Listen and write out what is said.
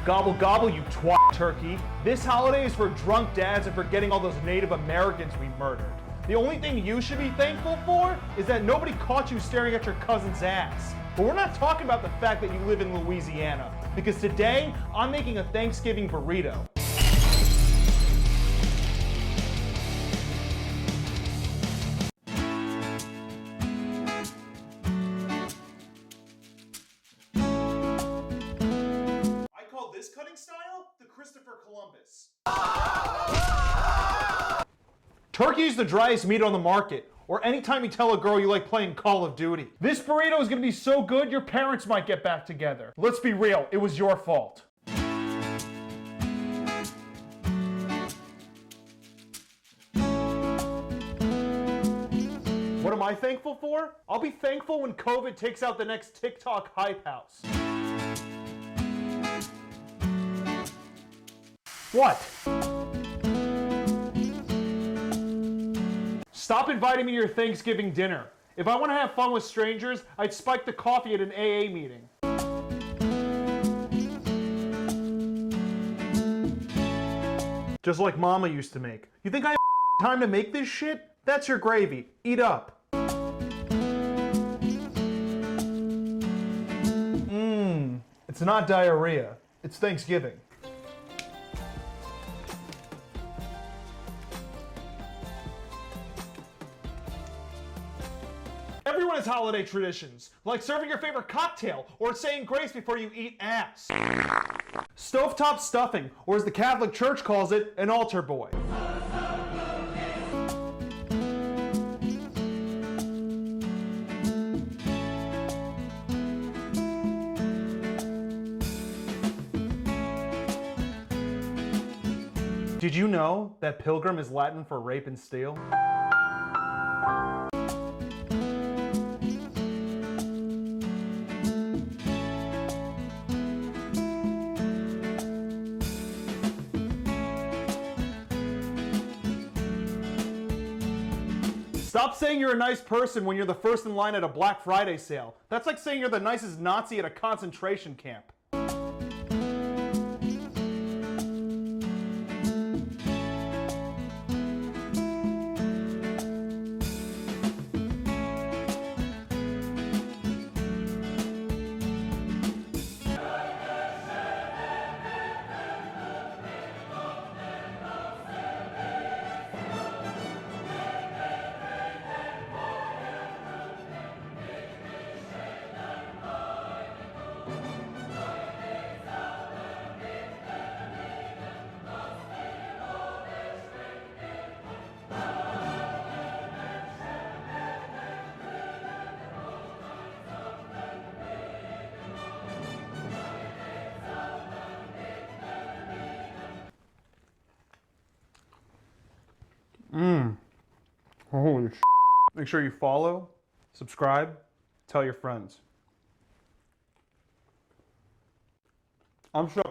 Gobble gobble, you twat turkey. This holiday is for drunk dads and for getting all those Native Americans we murdered. The only thing you should be thankful for is that nobody caught you staring at your cousin's ass. But we're not talking about the fact that you live in Louisiana, because today I'm making a Thanksgiving burrito. This cutting style, the Christopher Columbus. Turkey is the driest meat on the market, or anytime you tell a girl you like playing Call of Duty. This burrito is gonna be so good your parents might get back together. Let's be real, it was your fault. What am I thankful for? I'll be thankful when COVID takes out the next TikTok hype house. What? Stop inviting me to your Thanksgiving dinner. If I want to have fun with strangers, I'd spike the coffee at an AA meeting. Just like Mama used to make. You think I have time to make this shit? That's your gravy. Eat up. It's not diarrhea. It's Thanksgiving. Everyone has holiday traditions, like serving your favorite cocktail or saying grace before you eat ass. Stovetop stuffing, or as the Catholic Church calls it, an altar boy. Did you know that pilgrim is Latin for rape and steal? Stop saying you're a nice person when you're the first in line at a Black Friday sale. That's like saying you're the nicest Nazi at a concentration camp. Holy shit. Make sure you follow, subscribe, tell your friends. I'm sure.